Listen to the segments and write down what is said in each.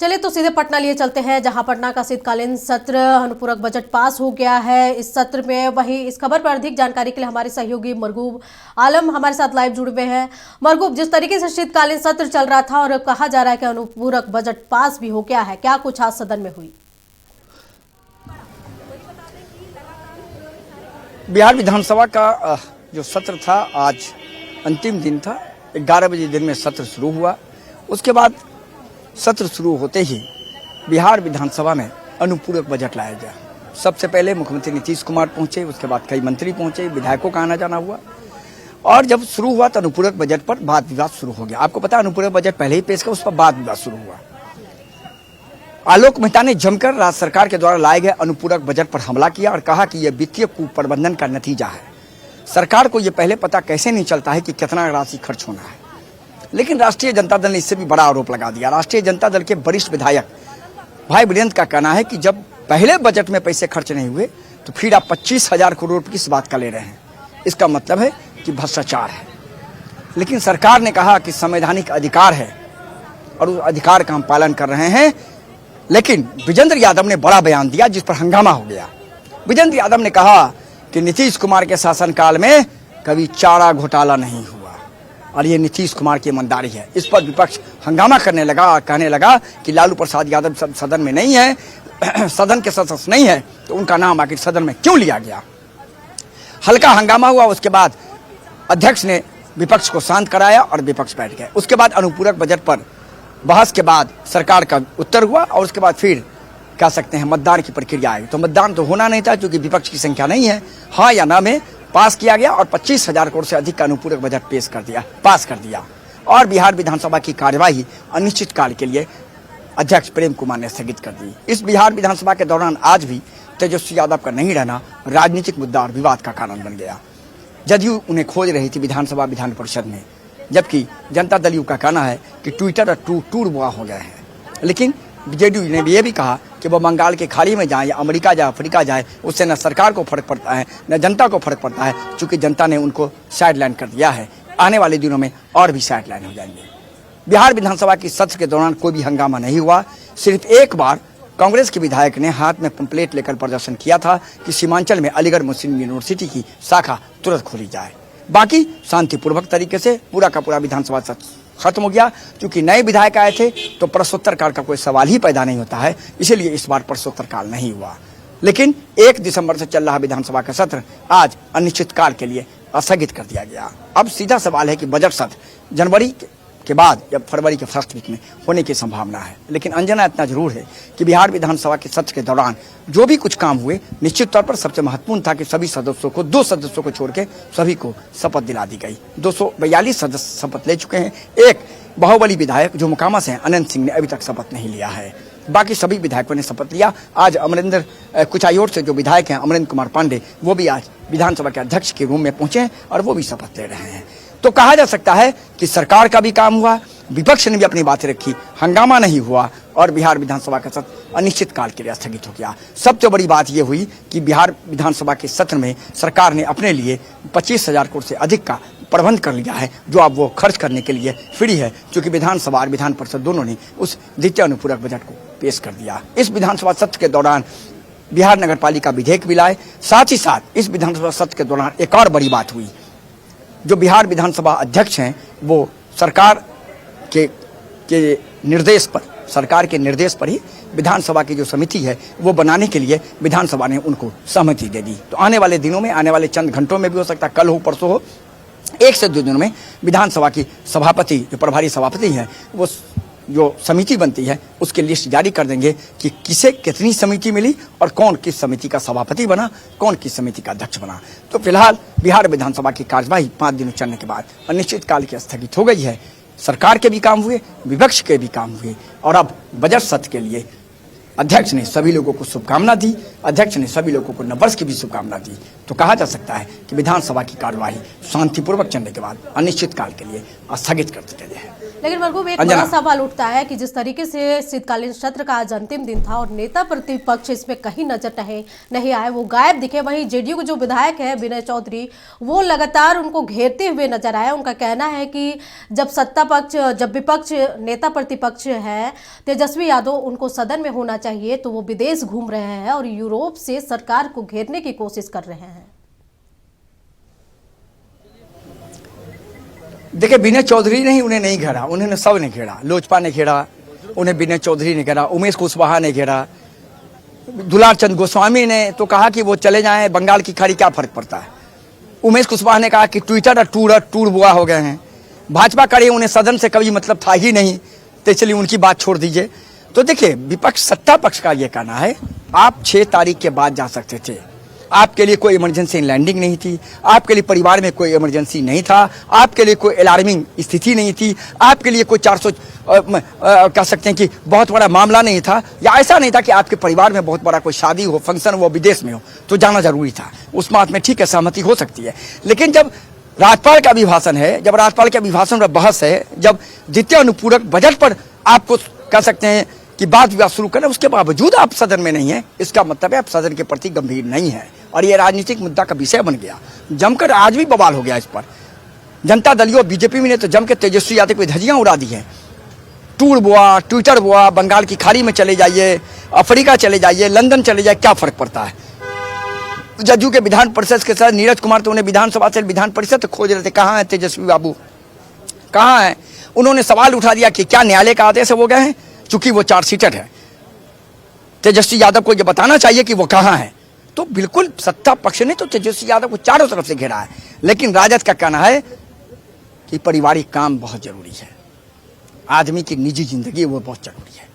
चलिए तो सीधे पटना लिए चलते हैं, जहां पटना का शीतकालीन सत्र अनुपूरक बजट पास हो गया है। इस सत्र में वही इस खबर पर अधिक जानकारी के लिए हमारे सहयोगी मरगूब आलम हमारे साथ लाइव जुड़े हुए हैं। मरगूब, जिस तरीके से शीतकालीन सत्र चल रहा था और कहा जा रहा है कि अनुपूरक बजट पास भी हो गया है, क्या कुछ आज सदन में हुई? बिहार विधानसभा का जो सत्र था आज अंतिम दिन था। 11 बजे दिन में सत्र शुरू हुआ। उसके बाद सत्र शुरू होते ही बिहार विधानसभा में अनुपूरक बजट लाया गया। सबसे पहले मुख्यमंत्री नीतीश कुमार पहुंचे, उसके बाद कई मंत्री पहुंचे, विधायकों का आना जाना हुआ और जब शुरू हुआ तो अनुपूरक बजट पर वाद विवाद शुरू हो गया। आपको पता है अनुपूरक बजट पहले ही पेश किया, उस पर वाद विवाद शुरू हुआ। आलोक मेहता ने जमकर राज्य सरकार के द्वारा लाए गए अनुपूरक बजट पर हमला किया और कहा कि यह वित्तीय कुप्रबंधन का नतीजा है। सरकार को यह पहले पता कैसे नहीं चलता है कि कितना राशि खर्च होना है। लेकिन राष्ट्रीय जनता दल ने इससे भी बड़ा आरोप लगा दिया। राष्ट्रीय जनता दल के वरिष्ठ विधायक भाई वीरेंद्र का कहना है कि जब पहले बजट में पैसे खर्च नहीं हुए तो फिर आप 25,000 करोड़ रुपए किस बात का ले रहे हैं। इसका मतलब है कि भ्रष्टाचार है। लेकिन सरकार ने कहा कि संवैधानिक अधिकार है और उस अधिकार का हम पालन कर रहे हैं। लेकिन विजेंद्र यादव ने बड़ा बयान दिया जिस पर हंगामा हो गया। विजेंद्र यादव ने कहा कि नीतीश कुमार के शासनकाल में कभी चारा घोटाला नहीं हुआ और ये नीतीश कुमार की ईमानदारी है। इस पर विपक्ष हंगामा करने लगा और कहने लगा कि लालू प्रसाद यादव सदन में नहीं है, सदन के सदस्य नहीं है, तो उनका नाम आखिर सदन में क्यों लिया गया। हल्का हंगामा हुआ। उसके बाद अध्यक्ष ने विपक्ष को शांत कराया और विपक्ष बैठ गए। उसके बाद अनुपूरक बजट पर बहस के बाद सरकार का उत्तर हुआ और उसके बाद फिर कह सकते हैं मतदान की प्रक्रिया आई। तो मतदान तो होना नहीं था क्योंकि विपक्ष की संख्या नहीं है। हाँ या ना में पास किया गया और 25,000 करोड़ से अधिक का अनुपूरक बजट पास कर दिया और बिहार विधानसभा की कार्यवाही अनिश्चितकाल के लिए अध्यक्ष प्रेम कुमार ने स्थगित कर दी। इस बिहार विधानसभा के दौरान आज भी तेजस्वी यादव का नहीं रहना राजनीतिक मुद्दा और विवाद का कारण बन गया। जदयू उन्हें खोज रही थी विधानसभा विधान परिषद में, जबकि जनता दल यू का कहना है कि ट्विटर और टूर बुआ हो गए हैं। लेकिन जेडीयू ने भी ये भी कहा कि वो बंगाल के खाड़ी में जाए या अमेरिका जाए, अफ्रीका जाए, उससे न सरकार को फर्क पड़ता है न जनता को फर्क पड़ता है, क्योंकि जनता ने उनको साइडलाइन कर दिया है। आने वाले दिनों में और भी साइडलाइन हो जाएंगे। बिहार विधानसभा की सत्र के दौरान कोई भी हंगामा नहीं हुआ। सिर्फ एक बार कांग्रेस के विधायक ने हाथ में पंपलेट लेकर प्रदर्शन किया था कि सीमांचल में अलीगढ़ मुस्लिम यूनिवर्सिटी की शाखा तुरंत खोली जाए। बाकी शांतिपूर्वक तरीके से पूरा का पूरा विधानसभा सत्र खत्म हो गया। क्योंकि नए विधायक आए थे तो प्रश्नोत्तर का कोई सवाल ही पैदा नहीं होता है, इसलिए इस बार प्रश्नोत्तर नहीं हुआ। लेकिन 1 दिसंबर से चल रहा विधानसभा का सत्र आज अनिश्चितकाल के लिए स्थगित कर दिया गया। अब सीधा सवाल है कि बजट सत्र जनवरी के बाद या फरवरी के फर्स्ट वीक में होने की संभावना है। लेकिन अंजना इतना जरूर है कि बिहार विधानसभा के सत्र के दौरान जो भी कुछ काम हुए, निश्चित तौर पर सबसे महत्वपूर्ण था कि सभी सदस्यों को 2 सदस्यों को छोड़ के सभी को शपथ दिला दी गई। 242 सदस्य शपथ ले चुके हैं। एक बाहुबली विधायक जो मोकामा से हैं, अनंत सिंह ने अभी तक शपथ नहीं लिया है। बाकी सभी विधायकों ने शपथ लिया। आज अमरिंदर कुचायोर से जो विधायक हैं अमरिंदर कुमार पांडे, वो भी आज विधानसभा के अध्यक्ष के रूम में पहुंचे और वो भी शपथ ले रहे हैं। तो कहा जा सकता है कि सरकार का भी काम हुआ, विपक्ष ने भी अपनी बातें रखी, हंगामा नहीं हुआ और बिहार विधानसभा का सत्र अनिश्चितकाल के लिए स्थगित हो गया। सबसे बड़ी बात यह हुई कि बिहार विधानसभा के सत्र में सरकार ने अपने लिए 25,000 करोड़ से अधिक का प्रबंध कर लिया है, जो अब वो खर्च करने के लिए फ्री है, क्योंकि विधानसभा और विधान परिषद दोनों ने उस द्वितीय अनुपूरक बजट को पेश कर दिया। इस विधानसभा सत्र के दौरान बिहार नगर पालिका विधेयक भी लाए। साथ ही साथ इस विधानसभा सत्र के दौरान एक और बड़ी बात हुई। जो बिहार विधानसभा अध्यक्ष हैं वो सरकार के निर्देश पर ही विधानसभा की जो समिति है वो बनाने के लिए विधानसभा ने उनको सहमति दे दी। तो आने वाले दिनों में, आने वाले चंद घंटों में भी हो सकता है, कल हो परसों हो, 1 से 2 दिनों में विधानसभा की सभापति, जो प्रभारी सभापति हैं, वो जो समिति बनती है उसकी लिस्ट जारी कर देंगे कि किसे कितनी समिति मिली और कौन किस समिति का सभापति बना, कौन किस समिति का अध्यक्ष बना। तो फिलहाल बिहार विधानसभा की कार्यवाही 5 दिनों चलने के बाद अनिश्चितकाल की स्थगित हो गई है। सरकार के भी काम हुए, विपक्ष के भी काम हुए और अब बजट सत्र के लिए अध्यक्ष ने सभी लोगों को शुभकामना दी। अध्यक्ष ने सभी लोगों को नववर्ष की भी शुभकामना दी। तो कहा जा सकता है कि विधानसभा की कार्यवाही शांतिपूर्वक चलने के बाद अनिश्चितकाल के लिए स्थगित कर दिया गया है। लेकिन मरगूब, एक अंजना। बड़ा सवाल उठता है कि जिस तरीके से शीतकालीन सत्र का आज अंतिम दिन था और नेता प्रतिपक्ष इसमें कहीं नजर नहीं आए, वो गायब दिखे। वहीं जेडीयू के जो विधायक है विनय चौधरी, वो लगातार उनको घेरते हुए नजर आए। उनका कहना है कि जब विपक्ष नेता प्रतिपक्ष है तेजस्वी यादव, उनको सदन में होना चाहिए, तो वो विदेश घूम रहे हैं और यूरोप से सरकार को घेरने की कोशिश कर रहे हैं। देखिए, विनय चौधरी ने ही उन्हें नहीं घेरा, उन्होंने सब ने घेरा। लोजपा ने घेरा उन्हें, विनय चौधरी ने घेरा, उमेश कुशवाहा ने घेरा, दुलार चंद गोस्वामी ने तो कहा कि वो चले जाएं बंगाल की खाड़ी, क्या फर्क पड़ता है। उमेश कुशवाहा ने कहा कि ट्विटर और टूर बुआ हो गए हैं। भाजपा करे उन्हें सदन से कभी मतलब था ही नहीं, तो इसलिए उनकी बात छोड़ दीजिए। तो देखिए, विपक्ष सत्ता पक्ष का ये कहना है आप 6 तारीख के बाद जा सकते थे, आपके लिए कोई इमरजेंसी लैंडिंग नहीं थी, आपके लिए परिवार में कोई इमरजेंसी नहीं था, आपके लिए कोई अलार्मिंग स्थिति नहीं थी, आपके लिए कोई 400 कह सकते हैं कि बहुत बड़ा मामला नहीं था, या ऐसा नहीं था कि आपके परिवार में बहुत बड़ा कोई शादी हो, फंक्शन हो, विदेश में हो तो जाना जरूरी था। उस बात में ठीक है, सहमति हो सकती है। लेकिन जब राज्यपाल का अभिभाषण है, जब राज्यपाल के अभिभाषण पर बहस है, जब द्वितीय अनुपूरक बजट पर आपको कह सकते हैं कि बात विवाद शुरू करें, उसके बावजूद आप सदन में नहीं है, इसका मतलब है आप सदन के प्रति गंभीर नहीं है और ये राजनीतिक मुद्दा का विषय बन गया। जमकर आज भी बवाल हो गया इस पर। जनता दल और बीजेपी ने तो जम के तेजस्वी यादव की धज्जियां उड़ा दी हैं। टूर बुआ, ट्विटर बुआ, बंगाल की खाड़ी में चले जाइए, अफ्रीका चले जाइए, लंदन चले जाइए, क्या फर्क पड़ता है। जदयू के विधान परिषद के साथ नीरज कुमार तो उन्हें विधानसभा से विधान परिषद खोज रहे थे, कहाँ है तेजस्वी बाबू, कहाँ है। उन्होंने सवाल उठा दिया कि क्या न्यायालय का आदेश है वो गए हैं, चूंकि वो 4 सीटर है। तेजस्वी यादव को ये बताना चाहिए कि वो कहाँ है। तो बिल्कुल सत्ता पक्ष ने तो तेजस्वी यादव को चारों तरफ से घेरा है, लेकिन राजद का कहना है कि पारिवारिक काम बहुत जरूरी है, आदमी की निजी जिंदगी वो बहुत जरूरी है।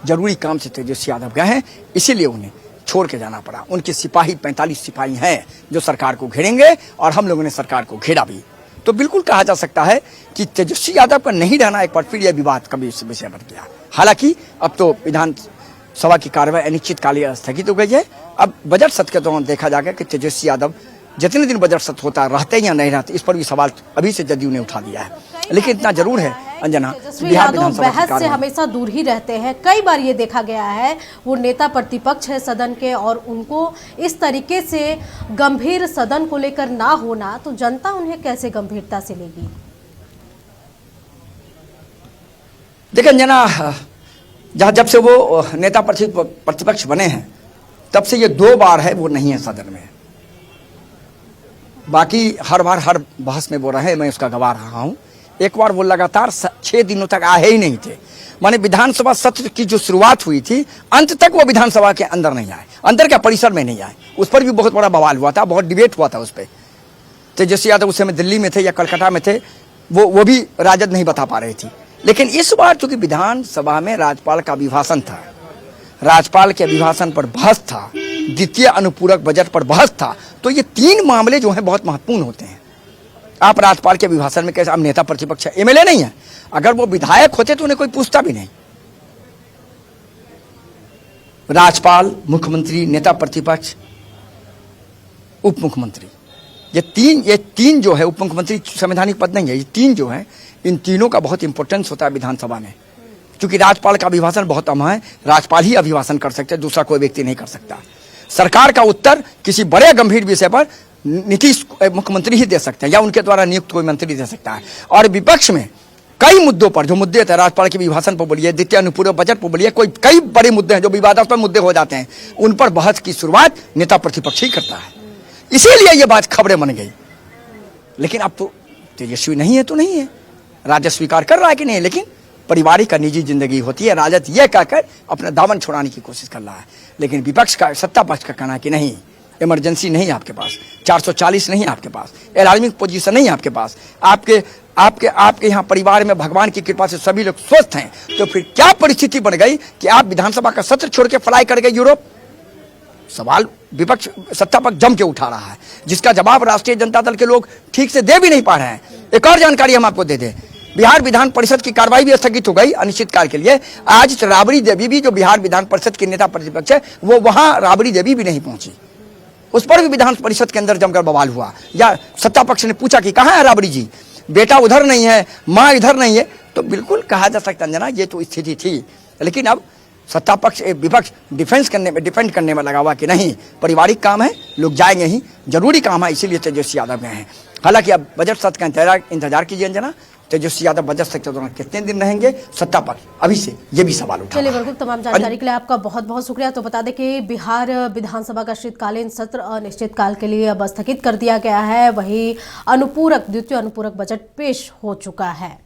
जरूरी काम से तेजस्वी यादव गए हैं, इसीलिए उन्हें छोड़ के जाना पड़ा। उनके सिपाही 45 सिपाही हैं जो सरकार को घेरेंगे और हम लोगों ने सरकार को घेरा भी। तो बिल्कुल कहा जा सकता है कि तेजस्वी यादव का नहीं रहना एक बार फिर यह विवाद का विषय बन गया। हालांकि अब तो विधानसभा की कार्रवाई अनिश्चितकालीन स्थगित हो गई है। अब बजट सत्र के दौरान देखा जाएगा कि तेजस्वी यादव जितने दिन बजट सत्र होता रहते या नहीं रहते, इस पर भी सवाल अभी से जदयू ने उठा दिया है। लेकिन इतना जरूर है अंजना, बिहार विधानसभा बहस से हमेशा दूर ही रहते हैं। कई बार ये देखा गया है वो नेता प्रतिपक्ष है सदन के और उनको इस तरीके से गंभीर सदन को लेकर ना होना, तो जनता उन्हें कैसे गंभीरता से लेगी। देखिए अंजना, जब से वो नेता प्रतिपक्ष बने हैं तब से ये 2 बार है वो नहीं है सदन में। बाकी हर बार हर बहस में वो रहे, मैं उसका गवाह रहा हूं। एक बार वो लगातार 6 दिनों तक आए ही नहीं थे। माने विधानसभा सत्र की जो शुरुआत हुई थी, अंत तक वो विधानसभा के अंदर नहीं आए, अंदर के परिसर में नहीं आए। उस पर भी बहुत बड़ा बवाल हुआ था, बहुत डिबेट हुआ था उस पर। तेजस्वी यादव उस समय दिल्ली में थे या कलकत्ता में थे, वो भी राजद नहीं बता पा रही थी। लेकिन इस बार चूंकि विधानसभा में राज्यपाल का अभिभाषण था, राज्यपाल के अभिभाषण पर बहस था, द्वितीय अनुपूरक बजट पर बहस था, तो ये 3 मामले जो हैं बहुत महत्वपूर्ण होते हैं। आप राज्यपाल के अभिभाषण में कैसे, आप नेता प्रतिपक्ष है, एमएलए नहीं है, अगर वो विधायक होते तो उन्हें कोई पूछता भी नहीं। राज्यपाल, मुख्यमंत्री, नेता प्रतिपक्ष, उप मुख्यमंत्री, ये तीन जो है, उप मुख्यमंत्री संवैधानिक पद नहीं है, ये 3 जो है, इन तीनों का बहुत इंपॉर्टेंस होता है विधानसभा में। क्योंकि राज्यपाल का अभिभाषण बहुत अहम है, राज्यपाल ही अभिभाषण कर सकते हैं, दूसरा कोई व्यक्ति नहीं कर सकता। सरकार का उत्तर किसी बड़े गंभीर विषय पर नीतीश मुख्यमंत्री ही दे सकते हैं या उनके द्वारा नियुक्त कोई मंत्री दे सकता है। और विपक्ष में कई मुद्दों पर जो मुद्दे थे, राज्यपाल के अभिभाषण पर बोलिए, द्वितीय अनुपूरक बजट पर बोलिए, कई बड़े मुद्दे हैं जो विवादास्पद मुद्दे हो जाते हैं, उन पर बहस की शुरुआत नेता प्रतिपक्ष ही करता है। इसीलिए ये बात खबरें बन गई। लेकिन अब तो तेजस्वी नहीं है तो नहीं है, राजद स्वीकार कर रहा है कि नहीं, लेकिन पारिवारिक का निजी जिंदगी होती है, राजद यह कहकर अपना दामन छुड़ाने की कोशिश कर रहा है। लेकिन विपक्ष का, सत्ता पक्ष का कहना है कि नहीं, इमरजेंसी नहीं आपके पास, 440 नहीं आपके पास, अलार्मिंग पोजीशन नहीं आपके पास, आपके यहाँ परिवार में भगवान की कृपा से सभी लोग स्वस्थ हैं। तो फिर क्या परिस्थिति बन गई कि आप विधानसभा का सत्र छोड़ के फ्लाई कर गए यूरोप। सवाल विपक्ष, सत्ता पक्ष जम के उठा रहा है, जिसका जवाब राष्ट्रीय जनता दल के लोग ठीक से दे भी नहीं पा रहे हैं। एक और जानकारी हम आपको दे दें, बिहार विधान परिषद की कार्रवाई भी स्थगित हो गई अनिश्चितकाल के लिए। आज राबड़ी देवी भी, जो बिहार विधान परिषद की नेता प्रतिपक्ष है, वो वहां राबड़ी देवी भी नहीं पहुंची। उस पर भी विधान परिषद के अंदर जमकर बवाल हुआ, या सत्ता पक्ष ने पूछा कि कहां है राबड़ी जी। बेटा उधर नहीं है, माँ इधर नहीं है, तो बिल्कुल कहा जा सकता अंजना ये तो स्थिति थी। लेकिन अब सत्ता पक्ष विपक्ष डिफेंड करने में लगा हुआ कि नहीं, पारिवारिक काम है, लोग जाएंगे ही, जरूरी काम है, इसीलिए तेजस्वी यादव गए हैं। हालांकि अब बजट सत्र का इंतजार कीजिए अंजना, तेजस्वी यादव बजट सत्र के दौरान कितने दिन रहेंगे सत्ता पक्ष, अभी से ये भी सवाल उठा। चलिए बिल्कुल, तमाम जानकारी के लिए आपका बहुत बहुत शुक्रिया। तो बता दें कि बिहार विधानसभा का शीतकालीन सत्र अनिश्चितकाल के लिए अब स्थगित कर दिया गया है। वहीं द्वितीय अनुपूरक बजट पेश हो चुका है।